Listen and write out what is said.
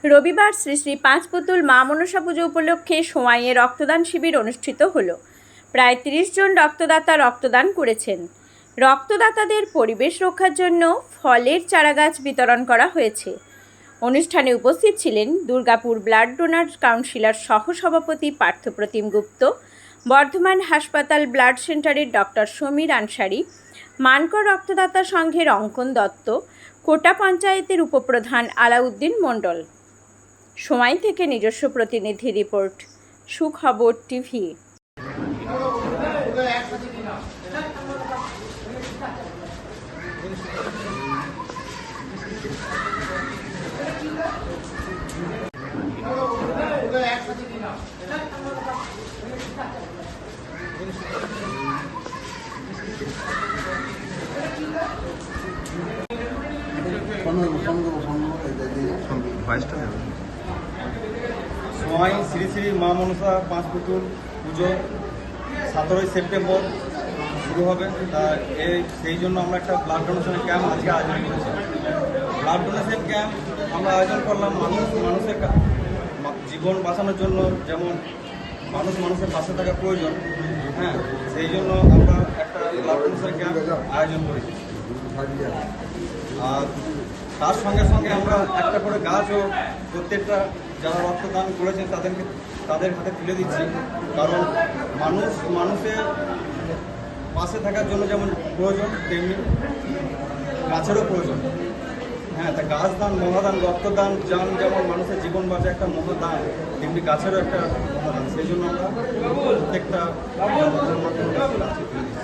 রবিবার শ্রী শ্রী পাঁচপুতুল মা মনসা পুজো উপলক্ষে সোয়াইয়ে রক্তদান শিবির অনুষ্ঠিত হলো। প্রায় 30 জন রক্তদাতা রক্তদান করেছেন। রক্তদাতাদের পরিবেশ রক্ষার জন্য ফলের চারাগাছ বিতরণ করা হয়েছে। অনুষ্ঠানে উপস্থিত ছিলেন দুর্গাপুর ব্লাড ডোনার কাউন্সিলর সহ-সভাপতি পার্থপ্রতিম গুপ্ত, বর্ধমান হাসপাতাল ব্লাড সেন্টারের ডক্টর সমীর আনসারি, মানকর রক্তদাতা সংঘের অঙ্কন দত্ত, কোটা পঞ্চায়েতের উপপ্রধান আলাউদ্দিন মণ্ডল। সোয়াই থেকে নিজস্ব প্রতিনিধি রিপোর্ট, সুখবর টিভি। সোয়াই শ্রী শ্রী মা মনসা পাঁচপুতুল পুজো 17ই সেপ্টেম্বর শুরু হবে। সেই জন্য আমরা একটা ব্লাড ডোনেশনের ক্যাম্প আজকে আয়োজন করেছি। ব্লাড ডোনেশন ক্যাম্প আমরা আয়োজন করলাম মানুষের জীবন বাঁচানোর জন্য, যেমন মানুষের পাশে থাকা প্রয়োজন। হ্যাঁ, সেই জন্য আমরা একটা ব্লাড ডোনেশন ক্যাম্প আয়োজন করেছি। আর তার সঙ্গে সঙ্গে আমরা একটা করে গাছও প্রত্যেকটা যারা রক্তদান করেছেন তাদের হাতে তুলে দিচ্ছি। কারণ মানুষের পাশে থাকার জন্য যেমন প্রয়োজন, তেমনি গাছেরও প্রয়োজন। হ্যাঁ, তা গাছ দান মহাদান, রক্তদান যেমন মানুষের জীবন বাঁচে একটা মহাদান, তেমনি গাছেরও একটা মহাদান। সেই জন্য আমরা প্রত্যেকটা গাছে তুলে দিচ্ছি।